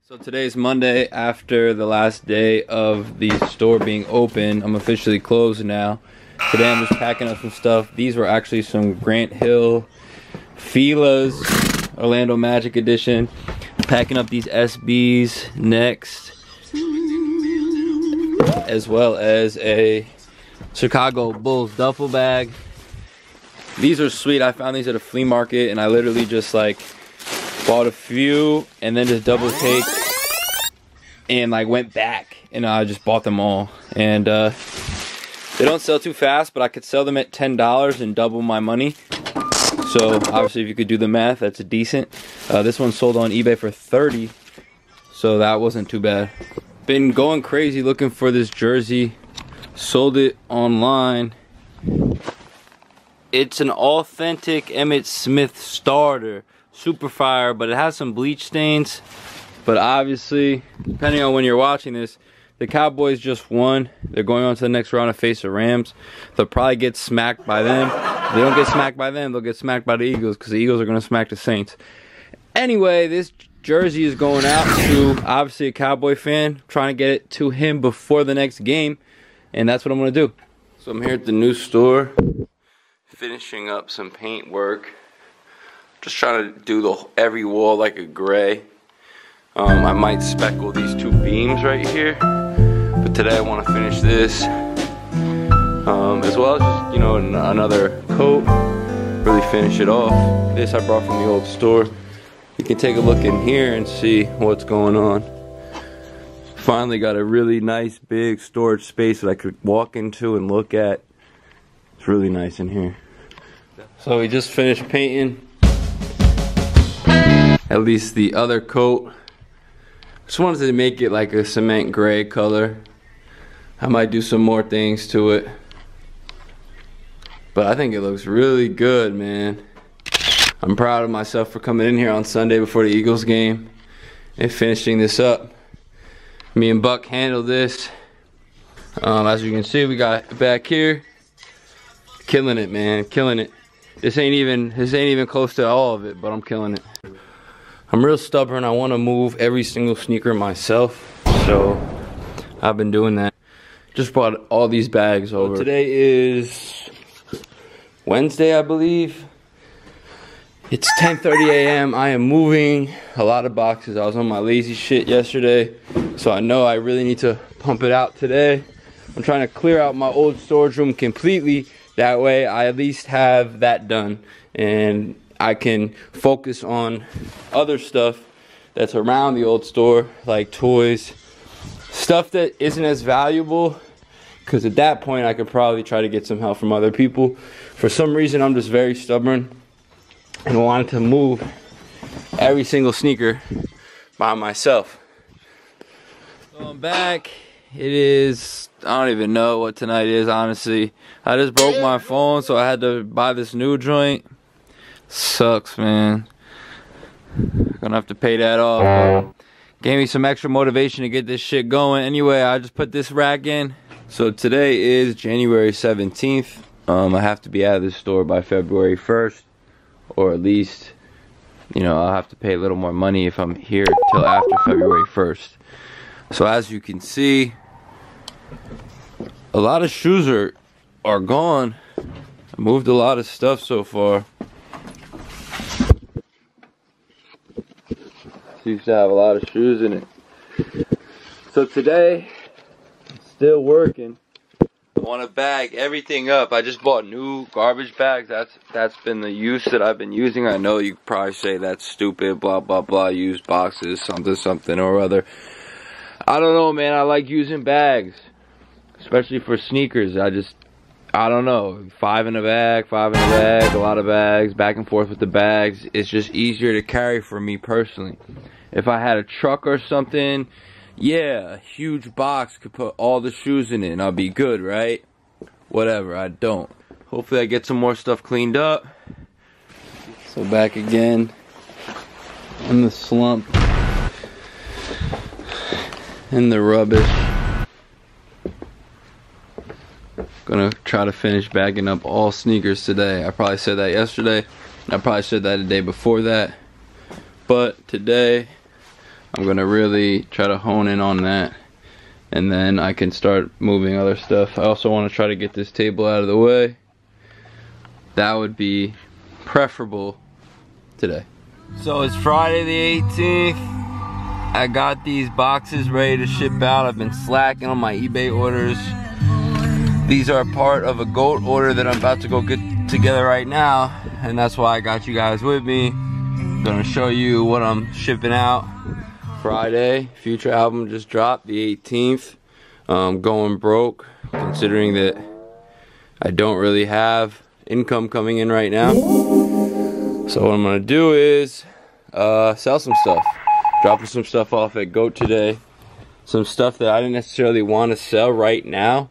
So today's Monday after the last day of the store being open. I'm officially closed now. Today I'm just packing up some stuff. These were actually some Grant Hill Fila's Orlando Magic Edition. Packing up these SBs next, as well as a Chicago Bulls duffel bag. These are sweet. I found these at a flea market and I literally just like bought a few and then just double take and like went back and I just bought them all. And they don't sell too fast, but I could sell them at $10 and double my money. So obviously if you could do the math, that's decent. This one sold on eBay for $30, so that wasn't too bad. Been going crazy looking for this jersey. Sold it online. It's an authentic Emmitt Smith starter. Super fire, but it has some bleach stains. But obviously, depending on when you're watching this, the Cowboys just won. They're going on to the next round to face the Rams. They'll probably get smacked by them. If they don't get smacked by them, they'll get smacked by the Eagles, because the Eagles are going to smack the Saints. Anyway, this jersey is going out to obviously a Cowboy fan, trying to get it to him before the next game, and that's what I'm going to do. So I'm here at the new store, finishing up some paint work. Just trying to do every wall like a gray. I might speckle these two beams right here, but today I want to finish this, as well as just, you know, another coat, really finish it off. This I brought from the old store. You can take a look in here and see what's going on. Finally got a really nice big storage space that I could walk into and look at. It's really nice in here. So we just finished painting at least the other coat. Just wanted to make it like a cement gray color. I might do some more things to it, but I think it looks really good, man. I'm proud of myself for coming in here on Sunday before the Eagles game and finishing this up. Me and Buck handled this. As you can see, we got it back here. Killing it, man, killing it. This ain't even close to all of it, but I'm killing it. I'm real stubborn. I want to move every single sneaker myself, so I've been doing that. Just brought all these bags over. So today is Wednesday, I believe. It's 10:30 a.m. I am moving a lot of boxes. I was on my lazy shit yesterday, so I know I really need to pump it out today. I'm trying to clear out my old storage room completely. That way I at least have that done and I can focus on other stuff that's around the old store, like toys, stuff that isn't as valuable, because at that point I could probably try to get some help from other people. For some reason I'm just very stubborn and wanted to move every single sneaker by myself. So I'm back. It is, I don't even know what tonight is, honestly. I just broke my phone, so I had to buy this new joint. Sucks, man. Gonna have to pay that off, but gave me some extra motivation to get this shit going. Anyway, I just put this rack in. So today is January 17th. I have to be out of this store by February 1st, or at least, you know, I'll have to pay a little more money if I'm here till after February 1st. So as you can see, a lot of shoes are gone. I moved a lot of stuff so far. Used to have a lot of shoes in it. So today, still working. I want to bag everything up. I just bought new garbage bags. That's been the use that I've been using. I know you probably say that's stupid, blah blah blah, used boxes, something or other. I don't know, man. I like using bags, especially for sneakers. I don't know, 5 in a bag, a lot of bags, back and forth with the bags. It's just easier to carry for me personally. If I had a truck or something, yeah, a huge box could put all the shoes in it and I'll be good, right? Whatever, I don't. Hopefully I get some more stuff cleaned up. So back again in the slump, in the rubbish. Gonna try to finish bagging up all sneakers today. I probably said that yesterday. I probably said that the day before that. But today, I'm gonna really try to hone in on that, and then I can start moving other stuff. I also want to try to get this table out of the way. That would be preferable today. So it's Friday the 18th. I got these boxes ready to ship out. I've been slacking on my eBay orders. These are part of a GOAT order that I'm about to go get together right now, and that's why I got you guys with me. I'm gonna show you what I'm shipping out. Friday, Future album just dropped, the 18th. Going broke, considering that I don't really have income coming in right now. So what I'm gonna do is sell some stuff. Dropping some stuff off at GOAT today. Some stuff that I didn't necessarily want to sell right now,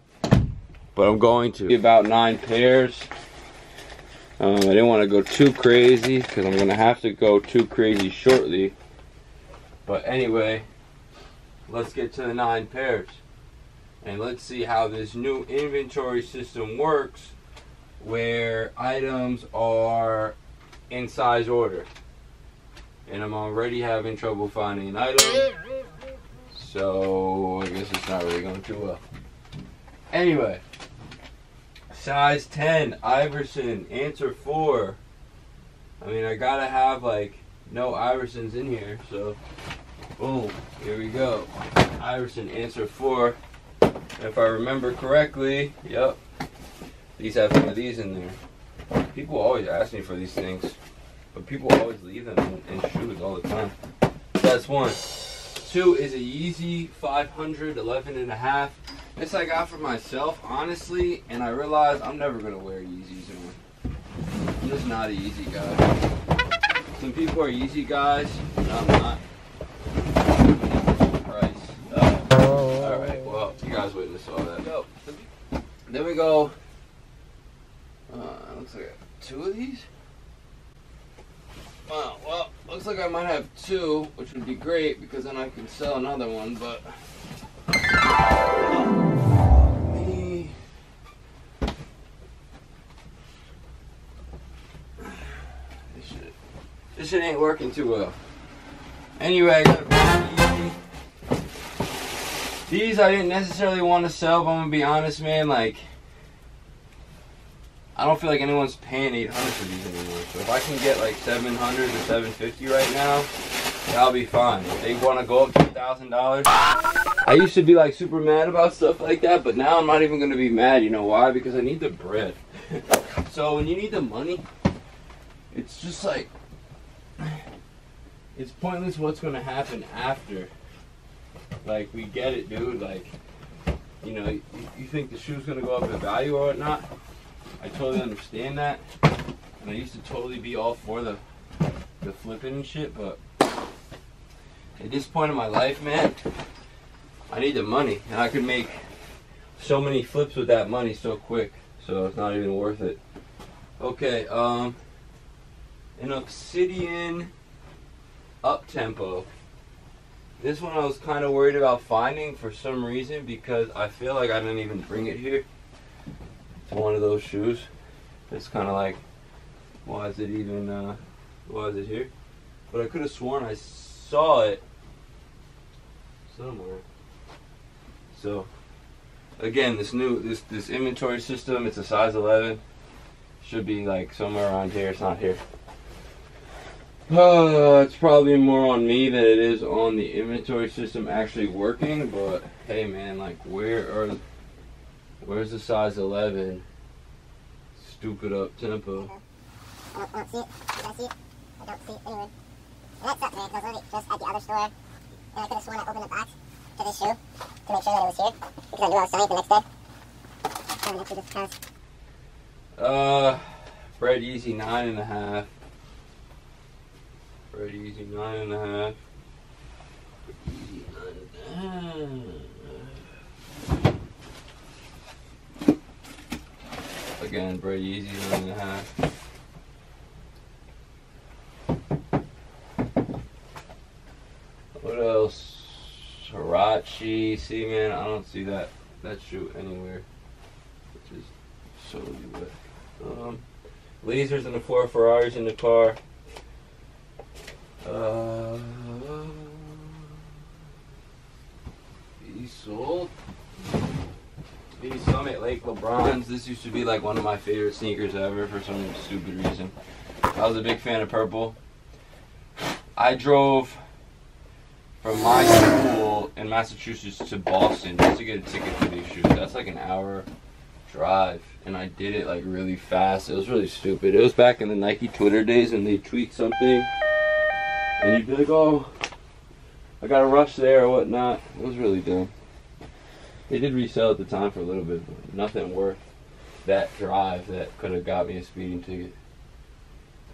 but I'm going to. About 9 pairs. I didn't want to go too crazy because I'm going to have to go too crazy shortly. But anyway, let's get to the 9 pairs. And let's see how this new inventory system works where items are in size order. And I'm already having trouble finding an item, so I guess it's not really going too well. Anyway, size 10, Iverson, answer 4. I mean, I gotta have like no Iversons in here, so boom, here we go. Iverson, answer 4. If I remember correctly, yep, these have some of these in there. People always ask me for these things, but people always leave them in shoes all the time. That's 1. 2 is a Yeezy 500, 11.5. This I got for myself, honestly, and I realized I'm never gonna wear Yeezys anymore. I'm just not a Yeezy guy. Some people are Yeezy guys, but I'm not. Price. Alright, well, you guys witnessed all that. So, then we go, looks like I got 2 of these. Wow, well, looks like I might have 2, which would be great because then I can sell another one, but this shit ain't working too well. Anyway, I got a pair of Yeezy. These I didn't necessarily want to sell, but I'm gonna be honest, man, like, I don't feel like anyone's paying $800 for these anymore. So if I can get like $700 or $750 right now, that'll be fine. If they want to go up to $1,000, I used to be like super mad about stuff like that, but now I'm not even going to be mad. You know why? Because I need the bread. So when you need the money, it's just like, it's pointless what's going to happen after. Like, we get it, dude. Like, you know, you think the shoe's going to go up in value or whatnot. I totally understand that, and I used to totally be all for the flipping and shit, but at this point in my life, man, I need the money, and I could make so many flips with that money so quick, so it's not even worth it. Okay, an Obsidian up-tempo. This one I was kind of worried about finding for some reason because I feel like I didn't even bring it here. It's one of those shoes. It's kind of like, why is it even, why is it here? But I could have sworn I saw it somewhere. So, again, this inventory system, it's a size 11. Should be like somewhere around here. It's not here. It's probably more on me than it is on the inventory system actually working. But hey, man, like, where's the size 11? Stupid up tempo. I don't see it. I see it. I don't see it anywhere. And that sucks, man, because I was literally just at the other store, and I could have sworn I opened the box to this shoe to make sure that it was here, because I knew I was selling it the next day. I haven't actually just passed. Bread Yeezy 9.5. Bread Yeezy 9.5. Yeezy 9.5. Again, Bread Yeezy 9.5. What else? Hirachi. See, man, I don't see that shoe anywhere, which is so wet. Lasers in the 4 Ferraris in the car. these sold. These Summit Lake LeBrons. This used to be like one of my favorite sneakers ever for some stupid reason. I was a big fan of purple. I drove from my school in Massachusetts to Boston just to get a ticket for these shoes. That's like an hour drive, and I did it like really fast. It was really stupid. It was back in the Nike Twitter days when they tweet something and you'd be like, oh, I gotta rush there or whatnot. It was really dumb. They did resell at the time for a little bit, but nothing worth that drive that could have got me a speeding ticket.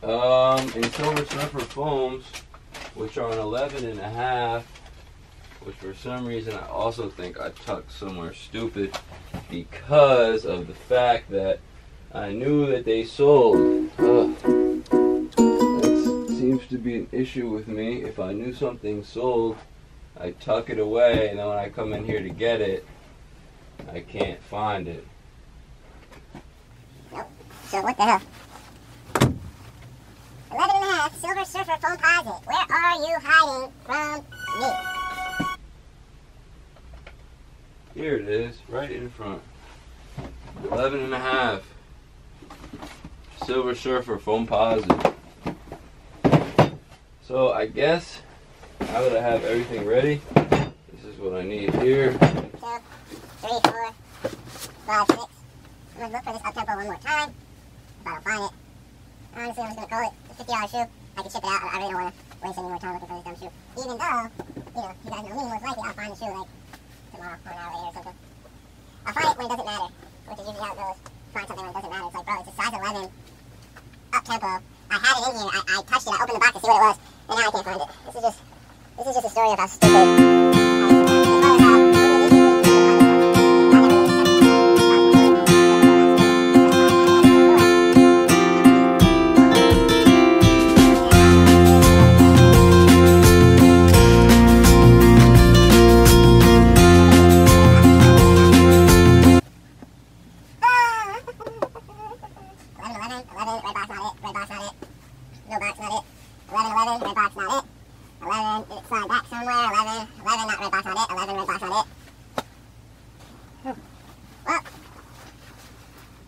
And Silver Surfer foams, which are an 11.5, which for some reason I also think I tucked somewhere stupid because of the fact that I knew that they sold. That seems to be an issue with me. If I knew something sold, I tuck it away, and then when I come in here to get it, I can't find it. Nope. So what the hell? 11.5 Silver Surfer foam posit. Where are you hiding from me? Here it is, right in front. 11.5 Silver Surfer foam posit. So I guess now that I have everything ready, this is what I need here. 2, 3, 4, 5, 6. I'm gonna look for this up-tempo one more time. If I don't find it. Honestly, I'm just gonna call it a $50 shoe. I can ship it out. I really don't want to waste any more time looking for this dumb shoe. Even though, you know, you guys know me, most likely I'll find the shoe like tomorrow or an hour later or something. I'll find it when it doesn't matter, which is usually how it goes. Find something when it doesn't matter. It's like, bro, it's a size 11 up-tempo. I had it in here. I touched it. I opened the box to see what it was, and now I can't find it. This is just a story of how stupid.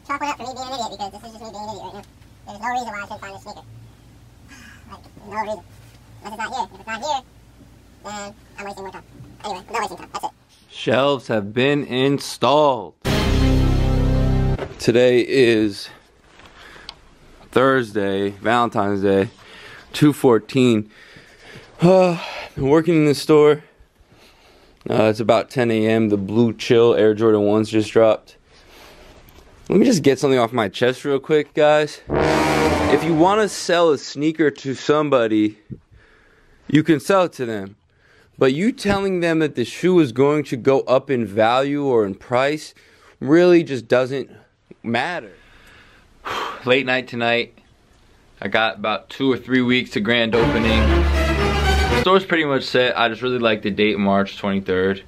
Chalk one up for me being an idiot, because this is just me being an idiot right now. There's no reason why I should find this sneaker. Like, no reason. Unless it's not here. If it's not here, then I'm wasting more time. Anyway, I'm not wasting time. That's it. Shelves have been installed. Today is Thursday, Valentine's Day, 2/14. Been working in the store. It's about 10 a.m. The Blue Chill Air Jordan 1s just dropped. Let me just get something off my chest real quick, guys. If you want to sell a sneaker to somebody, you can sell it to them. But you telling them that the shoe is going to go up in value or in price really just doesn't matter. Late night tonight. I got about 2 or 3 weeks to grand opening. The store's pretty much set. I just really like the date, March 23rd.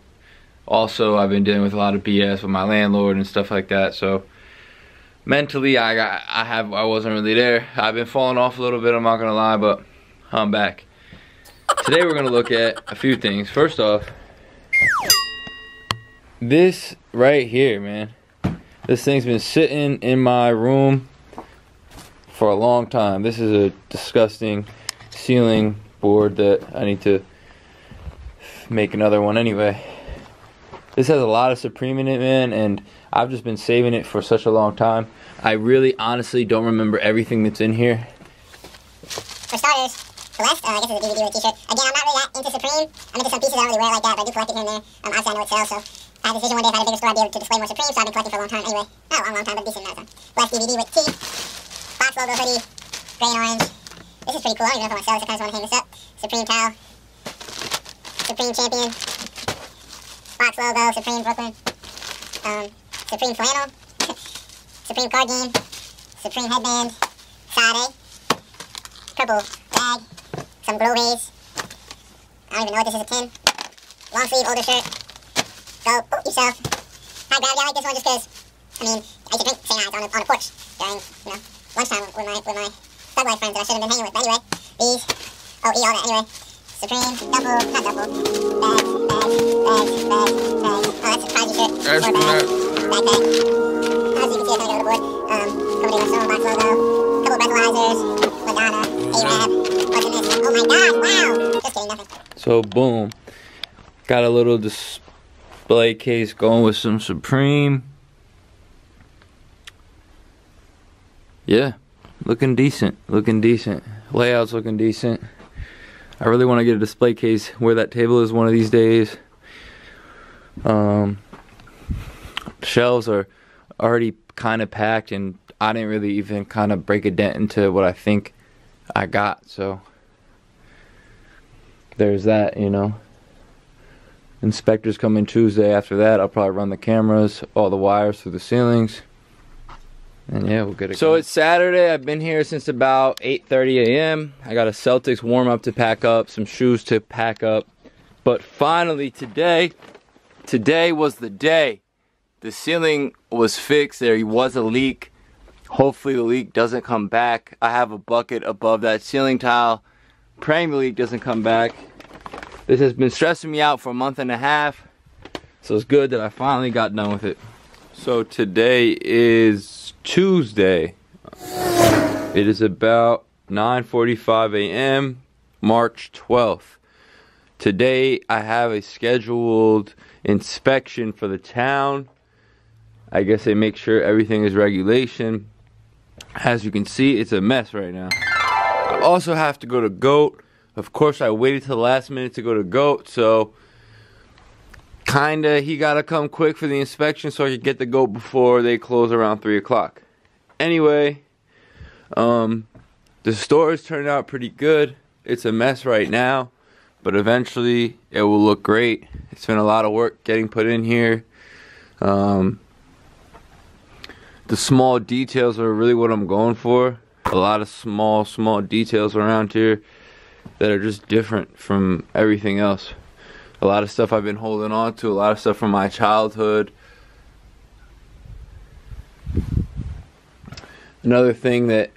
Also, I've been dealing with a lot of BS with my landlord and stuff like that, so mentally I wasn't really there. I've been falling off a little bit, I'm not gonna lie, but I'm back. Today we're gonna look at a few things. First off, this right here, man. This thing's been sitting in my room for a long time. This is a disgusting ceiling board that I need to make another one anyway. This has a lot of Supreme in it, man, and I've just been saving it for such a long time. I really honestly don't remember everything that's in here. For starters, Celeste, I guess it's a DVD with a t-shirt. Again, I'm not really that into Supreme. I'm into some pieces I don't really wear like that, but I do collect it here and there. Obviously I know it sells, so I had a decision one day if I had a bigger store I'd be able to display more Supreme, so I've been collecting for a long time anyway. Not a long time, but a decent amount of time. Celeste DVD with T, box logo hoodie, gray and orange. This is pretty cool. I don't even know if I want to sell this. I kind of just want to hang this up. Supreme towel. Supreme champion. Box logo. Supreme Brooklyn. Supreme flannel. Supreme card game. Supreme headband. Sade. Purple bag. Some grow rays. I don't even know what this is, a tin. Long sleeve, older shirt. Go boot yourself. Hi, Gravity. I like this one just because, I mean, I used to drink St. Ives on a porch during, you know, lunchtime with my thug life friends that I should have been hanging with. But anyway, these, all that, anyway. Supreme, duffel, not duffel, bags, shirt, more bag, backpack. As you can see, I kind of go overboard. Covered in my Stone Box logo, a couple breathalyzers, Madonna, A-Rab, what's in this? Oh my god, wow! Just kidding, nothing. So boom, got a little display case going with some Supreme. Yeah, looking decent, looking decent. Layout's looking decent. I really want to get a display case where that table is one of these days. Shelves are already kind of packed, and I didn't really even kind of break a dent into what I think I got, so there's that, you know. Inspectors come in Tuesday. After that, I'll probably run the cameras, all the wires through the ceilings, and yeah, we'll get it. So it's Saturday. I've been here since about 8:30 a.m. I got a Celtics warm up to pack up, some shoes to pack up, but finally today was the day. The ceiling was fixed. There was a leak. Hopefully the leak doesn't come back. I have a bucket above that ceiling tile, praying the leak doesn't come back. This has been stressing me out for a month and a half, so it's good that I finally got done with it. So today is Tuesday. It is about 9:45 a.m. March 12th. Today I have a scheduled inspection for the town. I guess they make sure everything is regulation. As you can see, it's a mess right now. I also have to go to GOAT. Of course, I waited till the last minute to go to GOAT, so kinda he gotta come quick for the inspection so I could get the GOAT before they close around 3 o'clock. Anyway, the store has turned out pretty good. It's a mess right now, but eventually it will look great. It's been a lot of work getting put in here. The small details are really what I'm going for. A lot of small details around here that are just different from everything else. A lot of stuff I've been holding on to, a lot of stuff from my childhood. Another thing that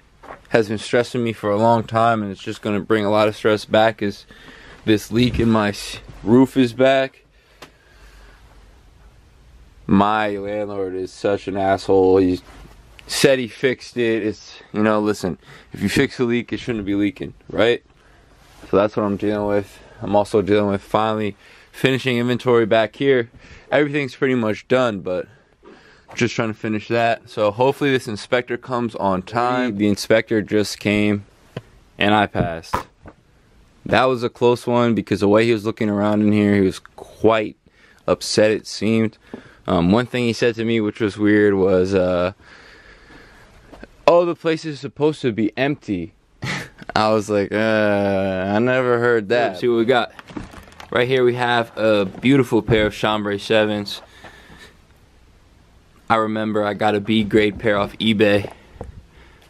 has been stressing me for a long time, and it's just going to bring a lot of stress back, is this leak in my roof is back. My landlord is such an asshole. He said he fixed it. It's, you know, listen, if you fix a leak, it shouldn't be leaking, right? So that's what I'm dealing with. I'm also dealing with finally finishing inventory back here. Everything's pretty much done, but just trying to finish that. So hopefully this inspector comes on time. The inspector just came and I passed. That was a close one because the way he was looking around in here, he was quite upset, it seemed. One thing he said to me, which was weird, was, oh, the place is supposed to be empty. I was like, I never heard that. Let's see what we got. Right here we have a beautiful pair of chambray 7s. I remember I got a B grade pair off eBay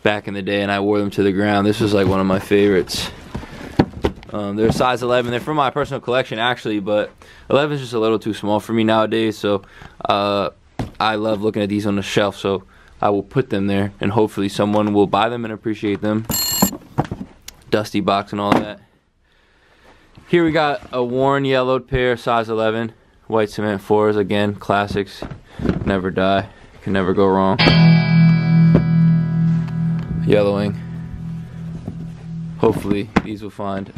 back in the day and I wore them to the ground. This was like one of my favorites. They're size 11. They're from my personal collection actually, but 11 is just a little too small for me nowadays. So I love looking at these on the shelf, so I will put them there and hopefully someone will buy them and appreciate them. Dusty box and all that. Here we got a worn yellowed pair, size 11. White cement 4s, again, classics. Never die. Can never go wrong. Yellowing. Hopefully these will find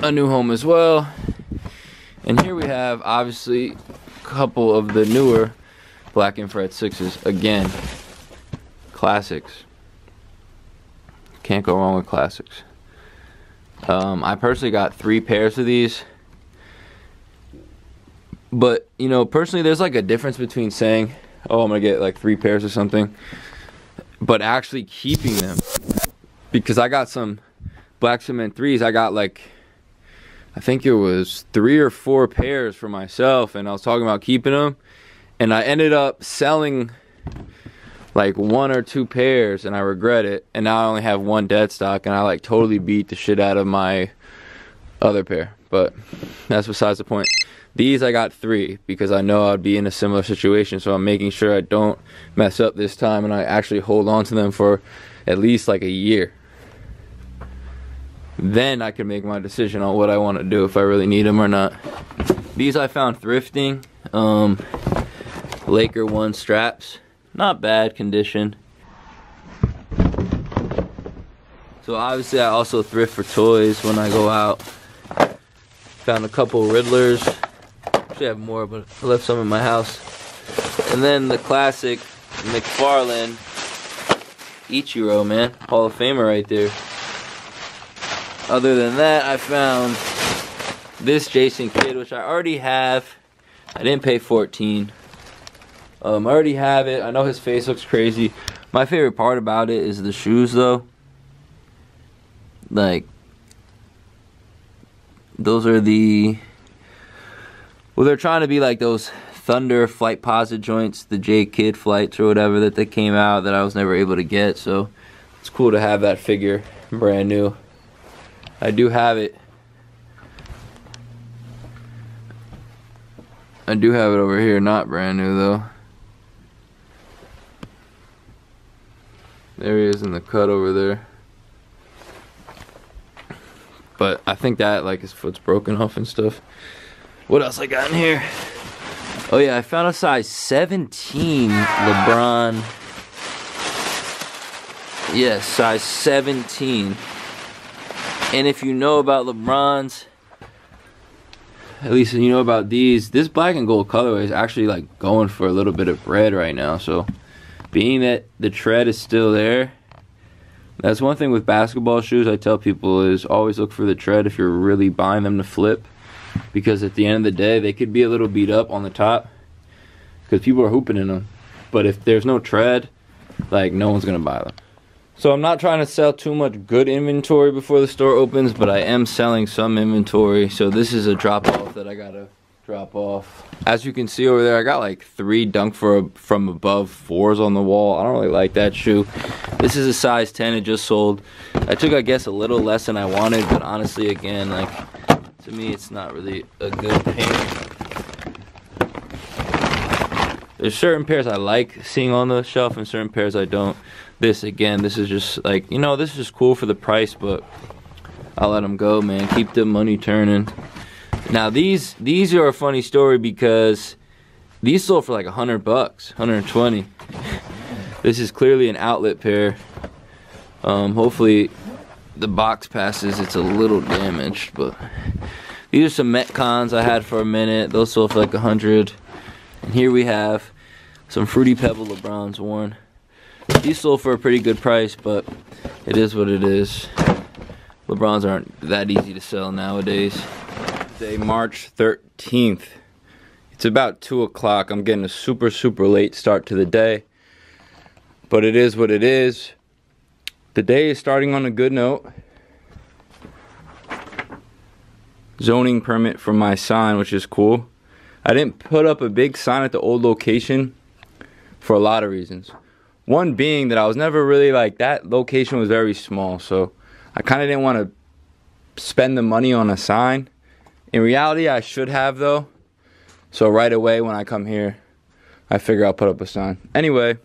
a new home as well. And here we have, obviously, a couple of the newer black infrared 6s. Again, classics. Can't go wrong with classics. I personally got 3 pairs of these. But, you know, personally, there's like a difference between saying, oh, I'm going to get like 3 pairs or something, but actually keeping them. Because I got some black cement 3s. I got like, I think it was 3 or 4 pairs for myself, and I was talking about keeping them. And I ended up selling like 1 or 2 pairs, and I regret it. And now I only have 1 dead stock, and I like totally beat the shit out of my other pair. But that's besides the point. These I got 3 because I know I'd be in a similar situation, so I'm making sure I don't mess up this time and I actually hold on to them for at least like a year. Then I can make my decision on what I want to do, if I really need them or not. These I found thrifting. Laker 1 straps. Not bad condition. So obviously I also thrift for toys when I go out. Found a couple Riddlers. Actually I have more, but I left some in my house. And then the classic McFarlane Ichiro, man. Hall of Famer right there. Other than that, I found this Jason Kidd, which I already have. I didn't pay $14. I already have it. I know his face looks crazy. My favorite part about it is the shoes, though. Like, those are the... Well, they're trying to be like those Thunder Flight Posit joints, the J Kidd flights or whatever that they came out that I was never able to get. So, it's cool to have that figure brand new. I do have it. I do have it over here, not brand new though. There he is in the cut over there. But I think that, like, his foot's broken off and stuff. What else I got in here? Oh yeah, I found a size 17 LeBron. Yes, size 17. And if you know about LeBron's, at least you know about these, this black and gold colorway is actually like going for a little bit of red right now. So being that the tread is still there, that's one thing with basketball shoes I tell people is always look for the tread if you're really buying them to flip, because at the end of the day they could be a little beat up on the top because people are hooping in them. But if there's no tread, like, no one's gonna buy them. So I'm not trying to sell too much good inventory before the store opens, but I am selling some inventory. So this is a drop off that I gotta drop off. As you can see over there, I got like 3 Dunk from Above 4s on the wall. I don't really like that shoe. This is a size 10, it just sold. I took, I guess, a little less than I wanted, but honestly, again, like, to me, it's not really a good pair. There's certain pairs I like seeing on the shelf and certain pairs I don't. This, again, this is just like, you know, this is just cool for the price, but I'll let them go, man. Keep the money turning. Now, these are a funny story because these sold for like $100, 120. This is clearly an outlet pair. Hopefully the box passes. It's a little damaged, but these are some Metcons I had for a minute. Those sold for like 100. And here we have some Fruity Pebble LeBron's worn. These sold for a pretty good price, but it is what it is. LeBron's aren't that easy to sell nowadays. Today, March 13th. It's about 2 o'clock. I'm getting a super late start to the day, but it is what it is. The day is starting on a good note. Zoning permit for my sign, which is cool. I didn't put up a big sign at the old location for a lot of reasons. One being that I was never really like, that location was very small, so I kind of didn't want to spend the money on a sign. In reality, I should have though. So right away when I come here, I figure I'll put up a sign. Anyway,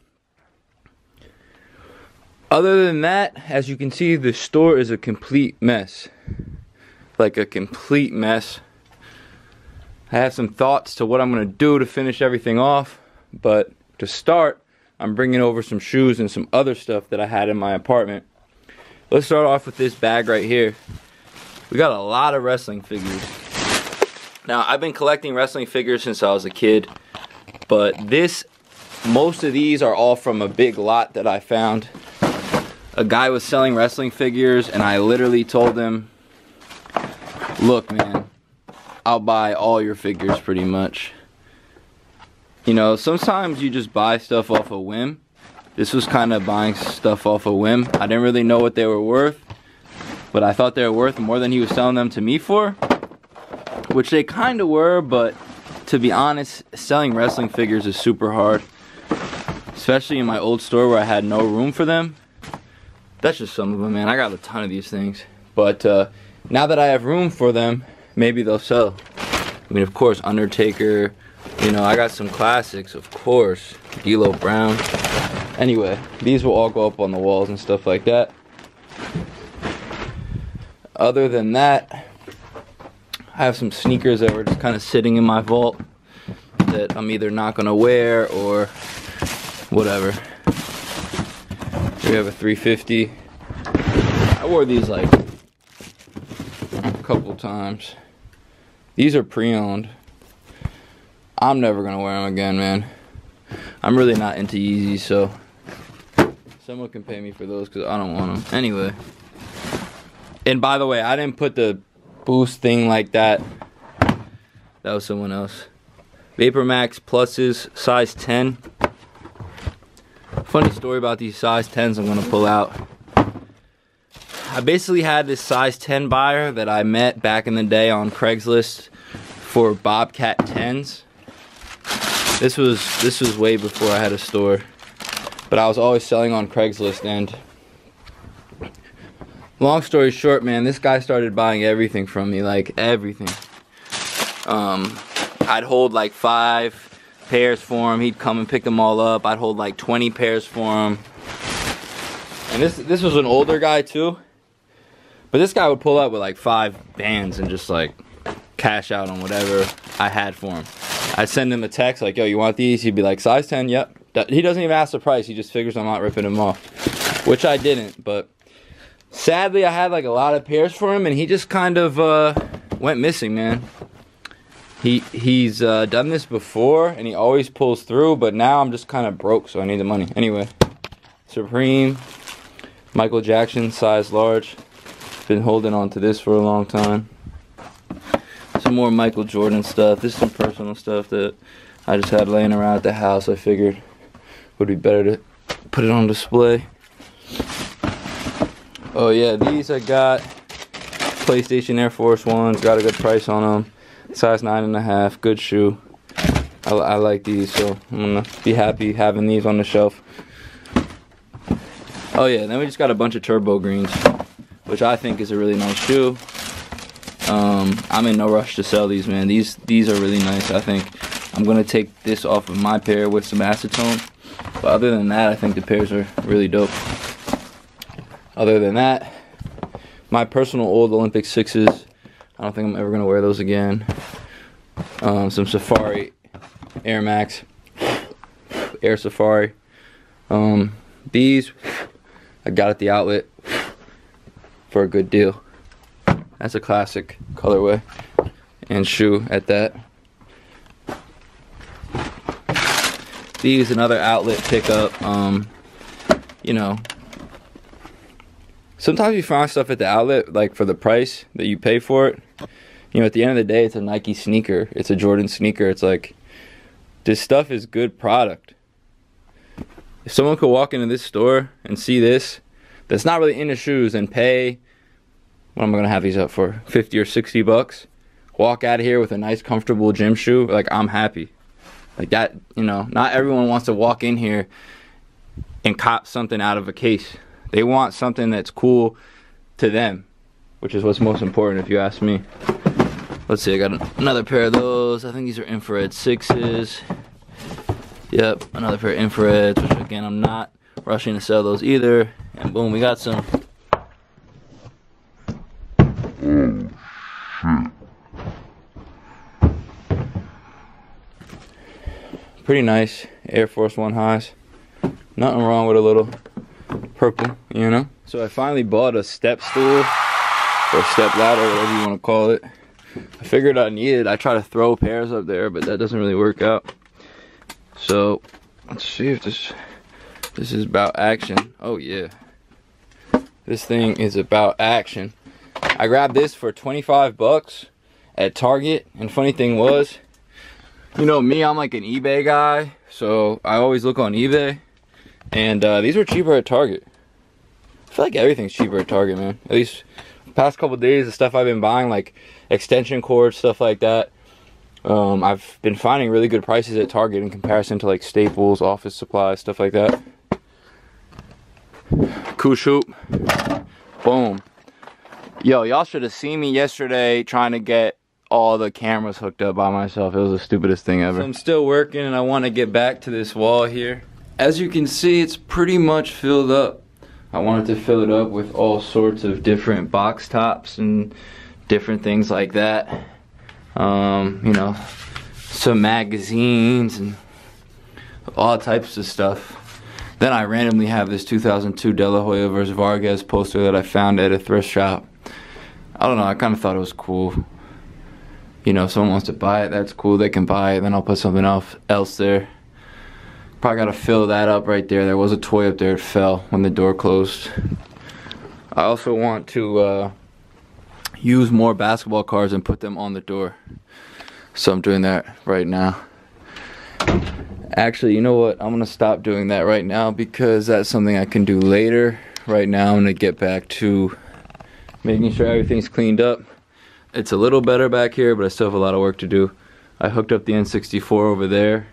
other than that, as you can see, the store is a complete mess. Like a complete mess. I have some thoughts to what I'm going to do to finish everything off. But to start, I'm bringing over some shoes and some other stuff that I had in my apartment. Let's start off with this bag right here. We got a lot of wrestling figures. Now, I've been collecting wrestling figures since I was a kid, but most of these are all from a big lot that I found. A guy was selling wrestling figures, and I literally told him, look, man, I'll buy all your figures pretty much. You know, sometimes you just buy stuff off a whim. This was kind of buying stuff off a whim. I didn't really know what they were worth, but I thought they were worth more than he was selling them to me for. Which they kind of were, but to be honest, selling wrestling figures is super hard. Especially in my old store where I had no room for them. That's just some of them, man. I got a ton of these things. But now that I have room for them, maybe they'll sell. I mean, of course, Undertaker. You know, I got some classics, of course. D'Lo Brown. Anyway, these will all go up on the walls and stuff like that. Other than that, I have some sneakers that were just kind of sitting in my vault. that I'm either not gonna wear or whatever. We have a 350. I wore these like a couple times. These are pre-owned. I'm never gonna wear them again, man. I'm really not into Yeezys, so someone can pay me for those because I don't want them. Anyway. And by the way, I didn't put the boost thing like that. That was someone else. Vapor Max Pluses, size 10. Funny story about these size 10s I'm gonna pull out. I basically had this size 10 buyer that I met back in the day on Craigslist for Bobcat 10s. This was way before I had a store, but I was always selling on Craigslist. And long story short, man, this guy started buying everything from me, like everything. I'd hold like 5 pairs for him. He'd come and pick them all up. I'd hold like 20 pairs for him. And this was an older guy too. But this guy would pull up with like 5 bands and just like cash out on whatever I had for him. I'd send him a text like, yo, you want these? He'd be like, size 10, yep. He doesn't even ask the price. He just figures I'm not ripping him off. Which I didn't, but sadly I had like a lot of pairs for him and he just kind of went missing, man. He's done this before and he always pulls through, but now I'm just kind of broke, so I need the money. Anyway, Supreme, Michael Jackson, size large. Been holding on to this for a long time. Some more Michael Jordan stuff. This is some personal stuff that I just had laying around at the house. I figured would be better to put it on display. Oh yeah, these I got. PlayStation Air Force Ones. Got a good price on them. Size 9.5. Good shoe. I like these, so I'm gonna be happy having these on the shelf. Oh yeah, then we just got a bunch of Turbo Greens, which I think is a really nice shoe. I'm in no rush to sell these, man. These are really nice. I think I'm gonna take this off of my pair with some acetone. But other than that, I think the pairs are really dope. Other than that, my personal old Olympic 6s. I don't think I'm ever gonna wear those again. Some Safari Air Max, Air Safari. These I got at the outlet for a good deal. That's a classic colorway and shoe at that. These another outlet pickup. You know, sometimes you find stuff at the outlet like for the price that you pay for it. You know, at the end of the day, it's a Nike sneaker. It's a Jordan sneaker. It's like, this stuff is good product. If someone could walk into this store and see this, that's not really into shoes, and pay, what am I gonna have these up for? 50 or 60 bucks. Walk out of here with a nice, comfortable gym shoe. Like, I'm happy. Like that, you know, not everyone wants to walk in here and cop something out of a case. They want something that's cool to them, which is what's most important if you ask me. Let's see, I got another pair of those. I think these are infrared 6s. Yep, another pair of infrareds, which again, I'm not rushing to sell those either. And boom, we got some. Pretty nice Air Force One highs. Nothing wrong with a little purple, you know? So I finally bought a step stool, or step ladder, whatever you want to call it. I figured I needed. I try to throw pairs up there, but that doesn't really work out. So let's see if this is about action. Oh yeah, this thing is about action. I grabbed this for 25 bucks at Target, and funny thing was, you know me, I'm like an eBay guy, so I always look on eBay, and these were cheaper at Target. I feel like everything's cheaper at Target, man. At least the past couple days, the stuff I've been buying, like extension cords, stuff like that, I've been finding really good prices at Target in comparison to like Staples, office supplies, stuff like that. Koosh hoop. Boom. Yo, y'all should have seen me yesterday trying to get all the cameras hooked up by myself. It was the stupidest thing ever. So I'm still working and I want to get back to this wall here. As you can see, it's pretty much filled up. I wanted to fill it up with all sorts of different box tops and different things like that. You know, some magazines and all types of stuff. Then I randomly have this 2002 De La Hoya vs. Vargas poster that I found at a thrift shop. I don't know, I kind of thought it was cool. You know, if someone wants to buy it, that's cool, they can buy it. Then I'll put something else there. Probably gotta fill that up right there. There was a toy up there, it fell when the door closed. I also want to use more basketball cards and put them on the door. So I'm doing that right now. Actually, you know what? I'm gonna stop doing that right now because that's something I can do later. Right now, I'm gonna get back to making sure everything's cleaned up. It's a little better back here, but I still have a lot of work to do. I hooked up the N64 over there.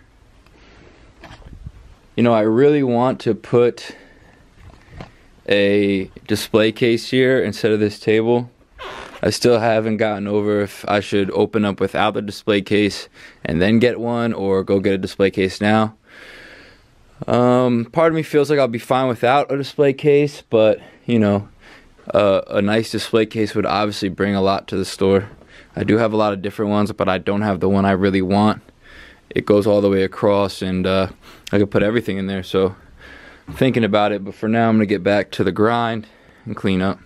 You know, I really want to put a display case here instead of this table. I still haven't gotten over if I should open up without the display case and then get one, or go get a display case now. Part of me feels like I'll be fine without a display case, but you know, a nice display case would obviously bring a lot to the store. I do have a lot of different ones, but I don't have the one I really want. It goes all the way across, and I could put everything in there, so I'm thinking about it. But for now, I'm gonna get back to the grind and clean up.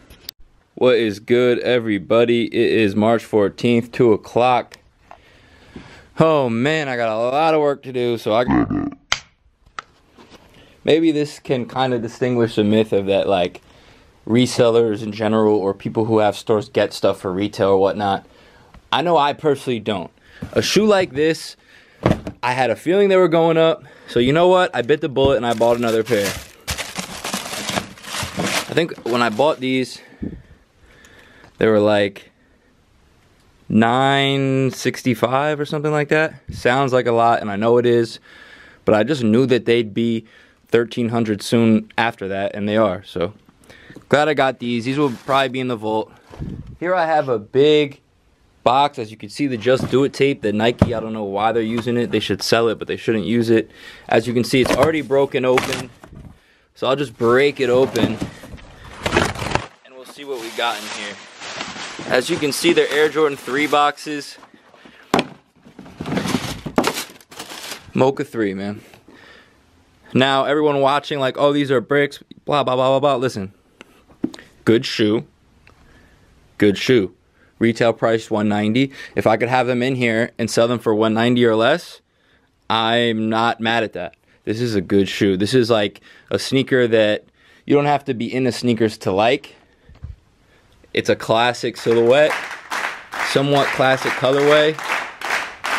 What is good, everybody? It is March 14th, 2 o'clock. Oh man, I got a lot of work to do, so maybe this can kind of distinguish the myth of that, like, resellers in general or people who have stores get stuff for retail or whatnot. I know I personally don't. A shoe like this, I had a feeling they were going up, so you know what? I bit the bullet and I bought another pair. I think when I bought these, they were like $9.65 or something like that. Sounds like a lot, and I know it is, but I just knew that they'd be $1,300 soon after that, and they are. So glad I got these. These will probably be in the vault. Here I have a big box. As you can see, the Just Do It tape that Nike, I don't know why they're using it. They should sell it, but they shouldn't use it. As you can see, it's already broken open, so I'll just break it open and we'll see what we got in here. As you can see, they're Air Jordan 3 boxes. Mocha 3, man. Now, everyone watching like, oh, these are bricks, blah, blah, blah, blah, blah. Listen, good shoe. Good shoe. Retail price $190. If I could have them in here and sell them for $190 or less, I'm not mad at that. This is a good shoe. This is like a sneaker that you don't have to be into sneakers to like. It's a classic silhouette, somewhat classic colorway,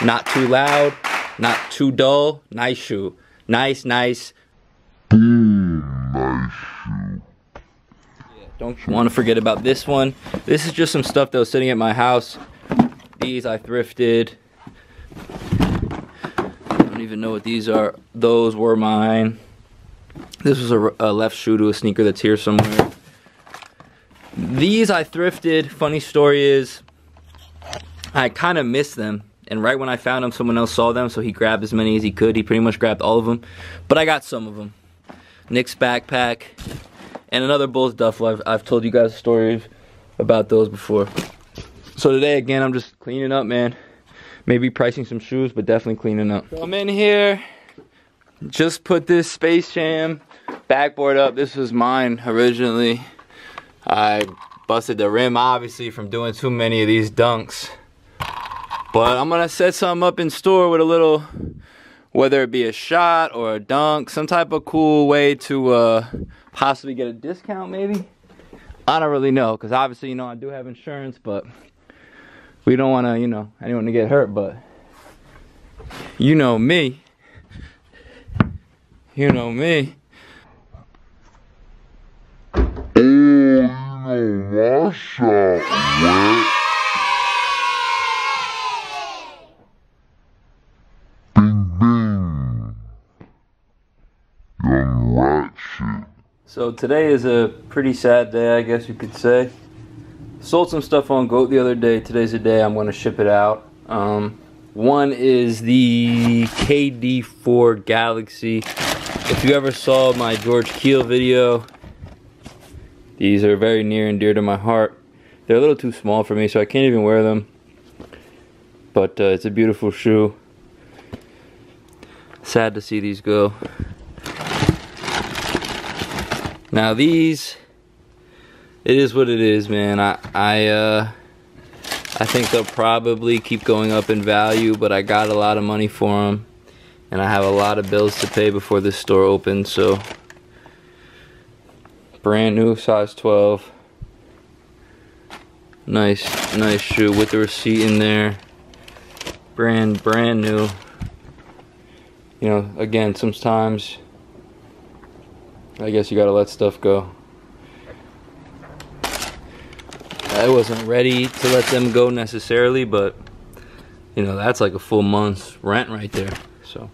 not too loud, not too dull. Nice shoe. Nice, nice. Nice shoe. Don't want to forget about this one. This is just some stuff that was sitting at my house. These I thrifted. I don't even know what these are. Those were mine. This was a left shoe to a sneaker that's here somewhere. These I thrifted. Funny story is, I kind of missed them, and right when I found them, someone else saw them, so he grabbed as many as he could. He pretty much grabbed all of them, but I got some of them. Nick's backpack and another Bulls duffel. I've told you guys stories about those before. So today, again, I'm just cleaning up, man. Maybe pricing some shoes, but definitely cleaning up. I'm in here, just put this Space Jam backboard up. This was mine originally. I busted the rim, obviously, from doing too many of these dunks. But I'm gonna set something up in store with a little, whether it be a shot or a dunk, some type of cool way to possibly get a discount, maybe. I don't really know, because obviously, you know, I do have insurance, but we don't want to, you know, anyone to get hurt. But you know me. You know me. What's up, man? Bing, bing. Young rat shit. So today is a pretty sad day, I guess you could say. Sold some stuff on GOAT the other day. Today's the day I'm going to ship it out. One is the KD4 Galaxy. If you ever saw my George Keel video, these are very near and dear to my heart. They're a little too small for me, so I can't even wear them. But it's a beautiful shoe. Sad to see these go. Now these, it is what it is, man. I think they'll probably keep going up in value, but I got a lot of money for them, and I have a lot of bills to pay before this store opens. So brand new, size 12. Nice shoe with the receipt in there. Brand new. You know, again, sometimes I guess you gotta let stuff go. I wasn't ready to let them go necessarily, but you know, that's like a full month's rent right there. So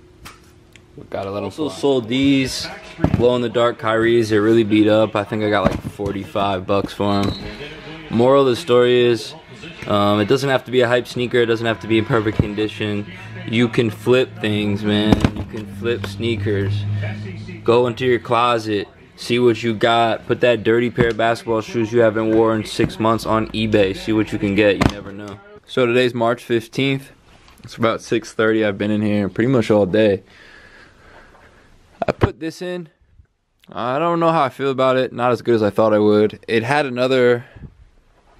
we gotta let them fly. Also sold these glow in the dark Kyries. They're really beat up. I think I got like 45 bucks for them. Moral of the story is, it doesn't have to be a hype sneaker. It doesn't have to be in perfect condition. You can flip things, man. You can flip sneakers. Go into your closet, see what you got. Put that dirty pair of basketball shoes you haven't worn in 6 months on eBay. See what you can get. You never know. So today's March 15th. It's about 6:30. I've been in here pretty much all day. I put this in. I don't know how I feel about it. Not as good as I thought I would. It had another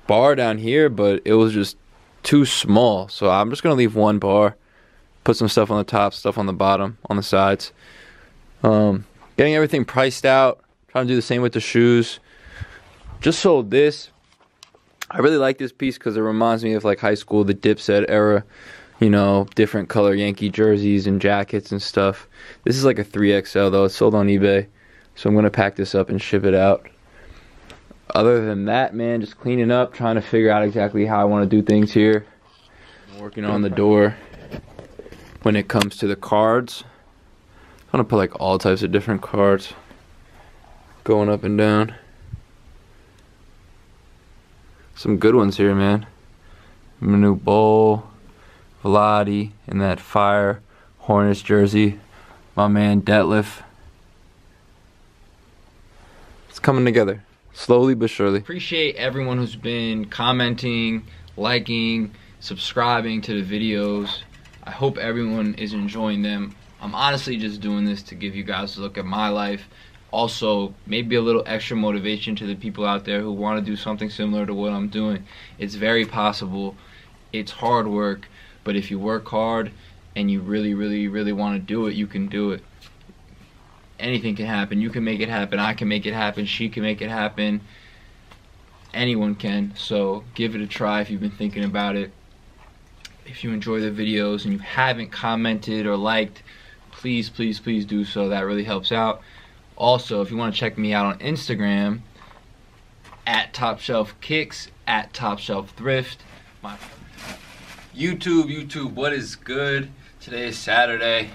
bar down here, but it was just too small. So I'm just gonna leave one bar. Put some stuff on the top, stuff on the bottom, on the sides. Getting everything priced out. Trying to do the same with the shoes. Just sold this. I really like this piece because it reminds me of like high school, the Dipset era. You know, different color Yankee jerseys and jackets and stuff. This is like a 3XL though. It's sold on eBay. So I'm going to pack this up and ship it out. Other than that, man, just cleaning up. Trying to figure out exactly how I want to do things here. I'm working on the door when it comes to the cards. I'm going to put like all types of different cards going up and down. Some good ones here, man. Manu Bowl, Vladi, and that Fire Hornets jersey. My man Detlef. It's coming together, slowly but surely. Appreciate everyone who's been commenting, liking, subscribing to the videos. I hope everyone is enjoying them. I'm honestly just doing this to give you guys a look at my life. Also, maybe a little extra motivation to the people out there who want to do something similar to what I'm doing. It's very possible. It's hard work, but if you work hard and you really want to do it, you can do it. Anything can happen. You can make it happen. I can make it happen. She can make it happen. Anyone can. So give it a try if you've been thinking about it. If you enjoy the videos and you haven't commented or liked, please do so. That really helps out. Also, if you want to check me out on Instagram, at TopShelf Kicks, at TopShelf Thrift. My YouTube, what is good? Today is Saturday.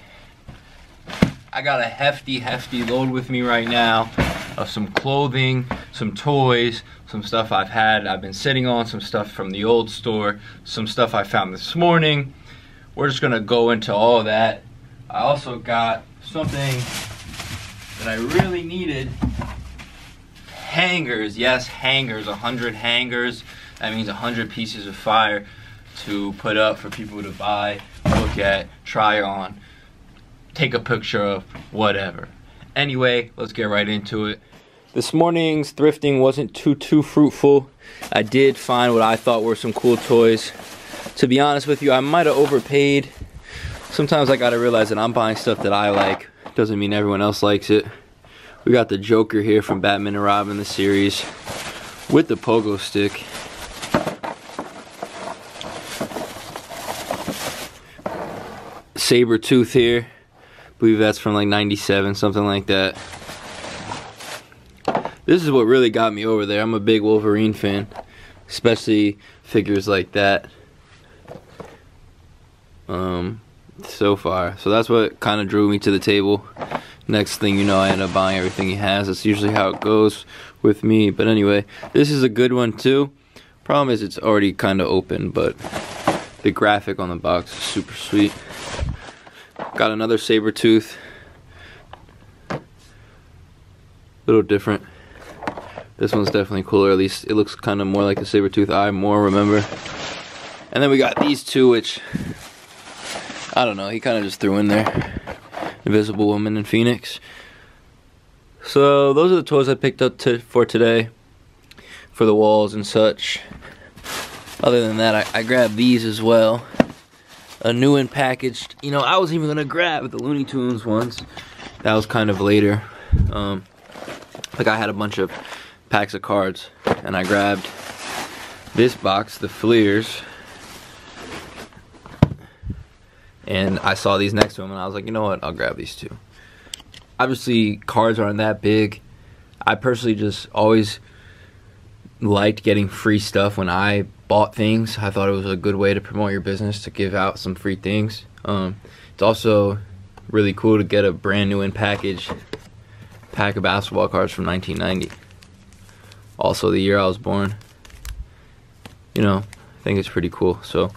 I got a hefty load with me right now of some clothing, some toys, some stuff I've been sitting on, some stuff from the old store, some stuff I found this morning. We're just gonna go into all of that. I also got something that I really needed. Hangers, yes, hangers, 100 hangers. That means 100 pieces of fire to put up for people to buy, look at, try on, take a picture of, whatever. Anyway, let's get right into it. This morning's thrifting wasn't too fruitful. I did find what I thought were some cool toys. To be honest with you, I might have overpaid. Sometimes I gotta realize that I'm buying stuff that I like. Doesn't mean everyone else likes it. We got the Joker here from Batman and Robin, the series, with the pogo stick. Sabretooth here. I believe that's from like 97, something like that. This is what really got me over there. I'm a big Wolverine fan, especially figures like that. So far. So that's what kind of drew me to the table. Next thing you know, I end up buying everything he has. That's usually how it goes with me. But anyway, this is a good one too. Problem is it's already kind of open, but the graphic on the box is super sweet. Got another Sabretooth. Little different. This one's definitely cooler. At least it looks kind of more like the Sabretooth eye more, remember? And then we got these two, which I don't know, he kind of just threw in there. Invisible Woman in Phoenix. So those are the toys I picked up for today, for the walls and such. Other than that, I grabbed these as well. A new and packaged. You know, I was even gonna grab the Looney Tunes ones. That was kind of later. Like I had a bunch of packs of cards, and I grabbed this box, the Fleers, and I saw these next to them, and I was like, you know what? I'll grab these too. Obviously, cards aren't that big. I personally just always liked getting free stuff when I bought things. I thought it was a good way to promote your business, to give out some free things. It's also really cool to get a brand new and packaged pack of basketball cards from 1990. Also the year I was born. You know, I think it's pretty cool. So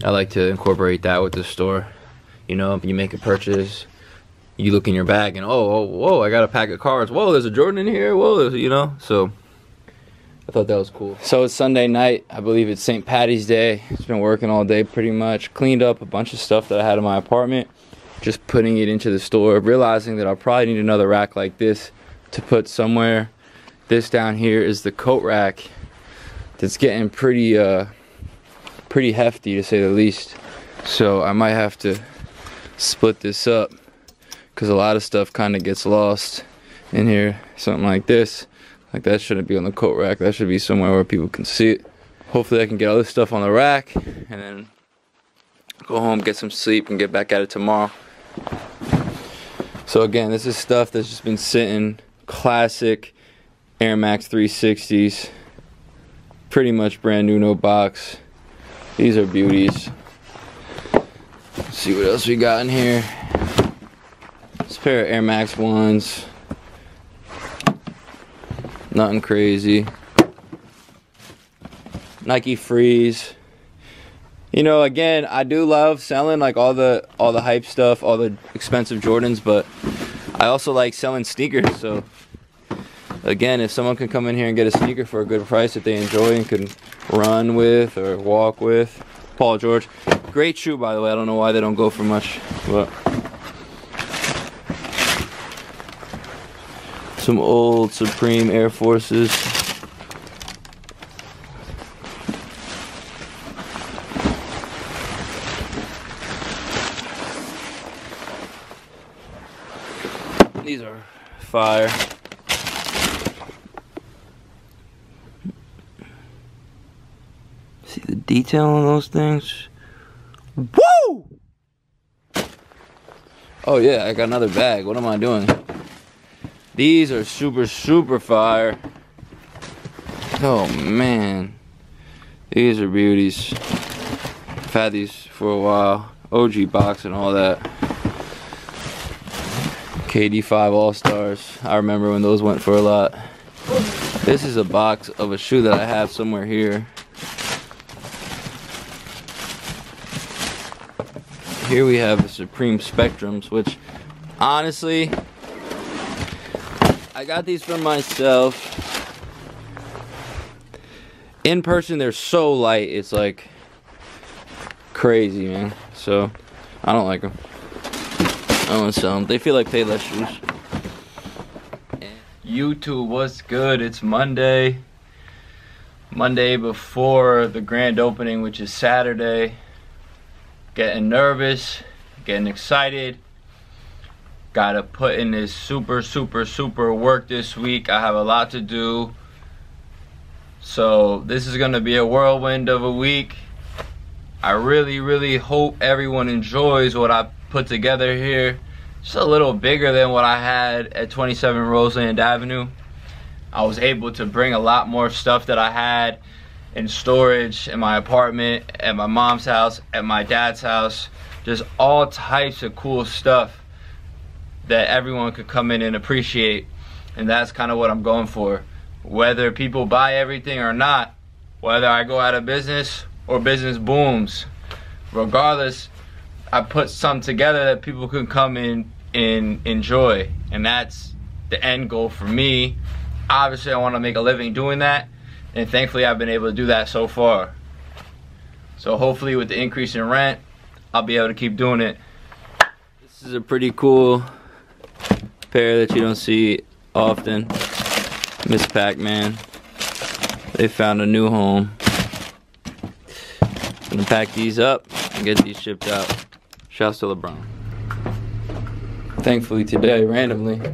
I like to incorporate that with the store. You know, if you make a purchase, you look in your bag and whoa, I got a pack of cards. Whoa, there's a Jordan in here. Whoa, there's, you know. So I thought that was cool. So it's Sunday night. I believe it's St. Patty's Day. It's been working all day pretty much. Cleaned up a bunch of stuff that I had in my apartment. Just putting it into the store. Realizing that I'll probably need another rack like this to put somewhere. This down here is the coat rack. That's getting pretty hefty, to say the least. So I might have to split this up, because a lot of stuff kind of gets lost in here. Something like this. Like that shouldn't be on the coat rack. That should be somewhere where people can see it. Hopefully I can get all this stuff on the rack and then go home, get some sleep, and get back at it tomorrow. So again, this is stuff that's just been sitting. Classic Air Max 360s. Pretty much brand new, no box. These are beauties. Let's see what else we got in here. This pair of Air Max 1s. Nothing crazy. Nike Freeze. You know, again, I do love selling like all the hype stuff, all the expensive Jordans, but I also like selling sneakers. So again, if someone can come in here and get a sneaker for a good price that they enjoy and can run with or walk with. Paul George. Great shoe, by the way. I don't know why they don't go for much, but some old Supreme Air Forces. These are fire. See the detail on those things? Woo! Oh yeah, I got another bag. What am I doing? These are super fire. Oh man, these are beauties. I've had these for a while. OG box and all that. KD5 All-Stars. I remember when those went for a lot. This is a box of a shoe that I have somewhere here. Here we have the Supreme Spectrums, which honestly, I got these for myself. In person, they're so light, it's like crazy, man. So I don't like them. I don't want to sell them. They feel like Payless shoes. YouTube, what's good? It's Monday. Monday before the grand opening, which is Saturday. Getting nervous, getting excited. Gotta put in this super work this week. I have a lot to do. So this is gonna be a whirlwind of a week. I really hope everyone enjoys what I put together here. Just a little bigger than what I had at 27 Roseland Avenue. I was able to bring a lot more stuff that I had in storage in my apartment, at my mom's house, at my dad's house. Just all types of cool stuff that everyone could come in and appreciate. And that's kind of what I'm going for. Whether people buy everything or not, whether I go out of business or business booms, regardless, I put something together that people can come in and enjoy. And that's the end goal for me. Obviously, I want to make a living doing that. And thankfully, I've been able to do that so far. So hopefully with the increase in rent, I'll be able to keep doing it. This is a pretty cool pair that you don't see often. Miss Pac-Man. They found a new home. Gonna pack these up and get these shipped out. Shouts to LeBron. Thankfully today, randomly, I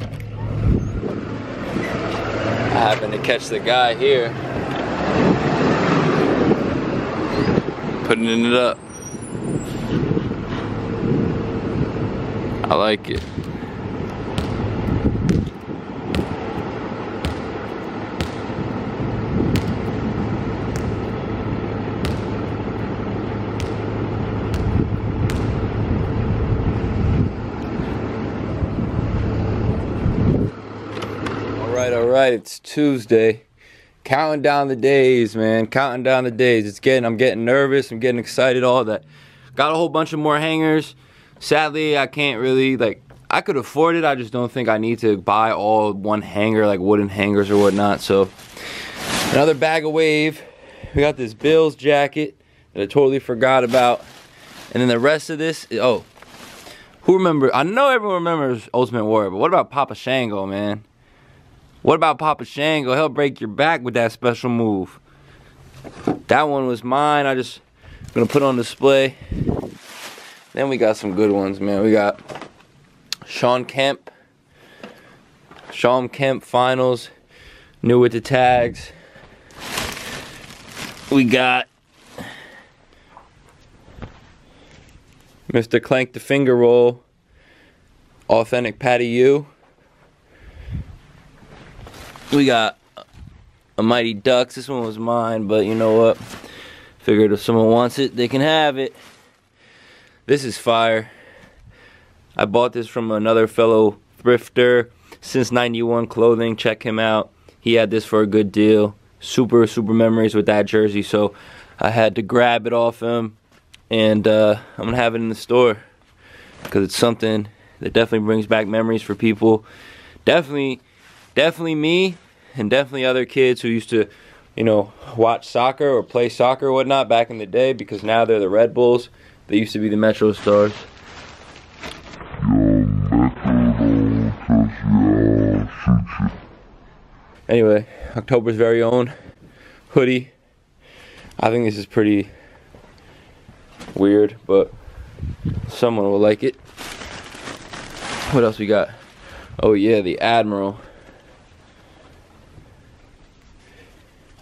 happened to catch the guy here putting it up. I like it. Alright, it's Tuesday. Counting down the days, man. Counting down the days. I'm getting nervous, I'm getting excited, all that. Got a whole bunch of more hangers. Sadly, I can't really, like, I could afford it. I just don't think I need to buy all one hanger, like wooden hangers or whatnot. So, another bag of wave. We got this Bills jacket that I totally forgot about. And then the rest of this, oh, who remember? I know everyone remembers Ultimate Warrior, but what about Papa Shango, man? What about Papa Shango? He'll break your back with that special move. That one was mine. I'm gonna put on display. Then we got some good ones, man. We got Sean Kemp finals, new with the tags. We got Mr. Clank the Finger Roll, authentic Patty U. We got a Mighty Ducks. This one was mine, but you know what? Figured if someone wants it, they can have it. This is fire. I bought this from another fellow thrifter, Since 91 Clothing. Check him out. He had this for a good deal. Super memories with that jersey, so I had to grab it off him, and I'm gonna have it in the store because it's something that definitely brings back memories for people. Definitely me, and definitely other kids who used to, you know, watch soccer or play soccer or whatnot back in the day, because now they're the Red Bulls. They used to be the Metro Stars. Anyway, October's very own hoodie. I think this is pretty weird, but someone will like it. What else we got? Oh yeah, the Admiral.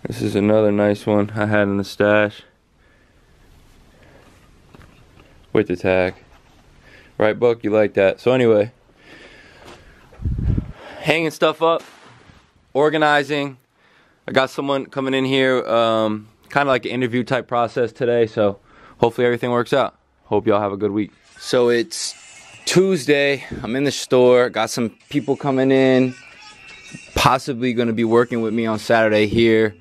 This is another nice one I had in the stash. With the tag. Right, Buck? You like that. So anyway, hanging stuff up, organizing. I got someone coming in here, kind of like an interview type process today, so hopefully everything works out. Hope y'all have a good week. So it's Tuesday, I'm in the store, got some people coming in, possibly going to be working with me on Saturday here.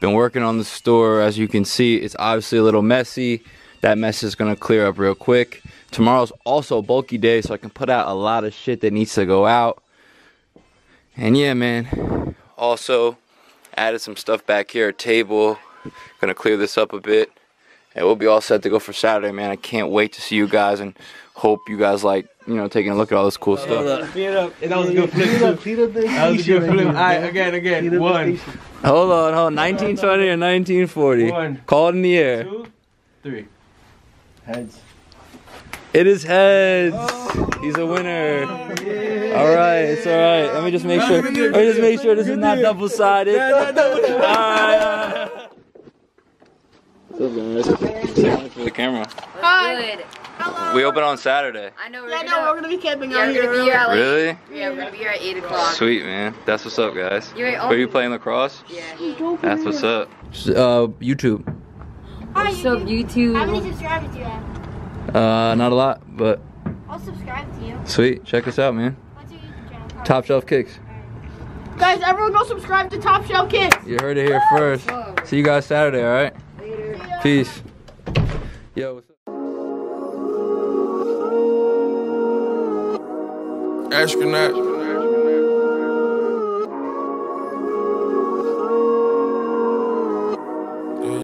Been working on the store. As you can see, it's obviously a little messy. That mess is going to clear up real quick. Tomorrow's also a bulky day, so I can put out a lot of shit that needs to go out. And yeah, man, also added some stuff back here, a table. Gonna clear this up a bit, and we'll be all set to go for Saturday, man. I can't wait to see you guys, and hope you guys like, you know, taking a look at all this cool stuff. That was a good flip. That was a good flip. Alright, again. One. Hold on. 1920 or 1940? One. Call it in the air. 2, 3. Heads. It is heads. He's a winner. Alright, it's alright. Let me just make sure. This is not double-sided. Alright. What's up, guys? For the camera. Hi. Good. Hello. We open on Saturday. I know. We're gonna be camping out here. Really? Yeah, we're gonna be here at 8 o'clock. Sweet, man. That's what's up, guys. Are you playing lacrosse? Yeah. That's what's up. YouTube. What's up, YouTube? How many subscribers do you have? Not a lot, but I'll subscribe to you. sweet. Check us out, man. What's your YouTube channel? TopShelf Kicks. Guys, everyone go subscribe to TopShelf Kids. You heard it here first. See you guys Saturday, alright? Later. Peace. Yo, what's up? Astronaut.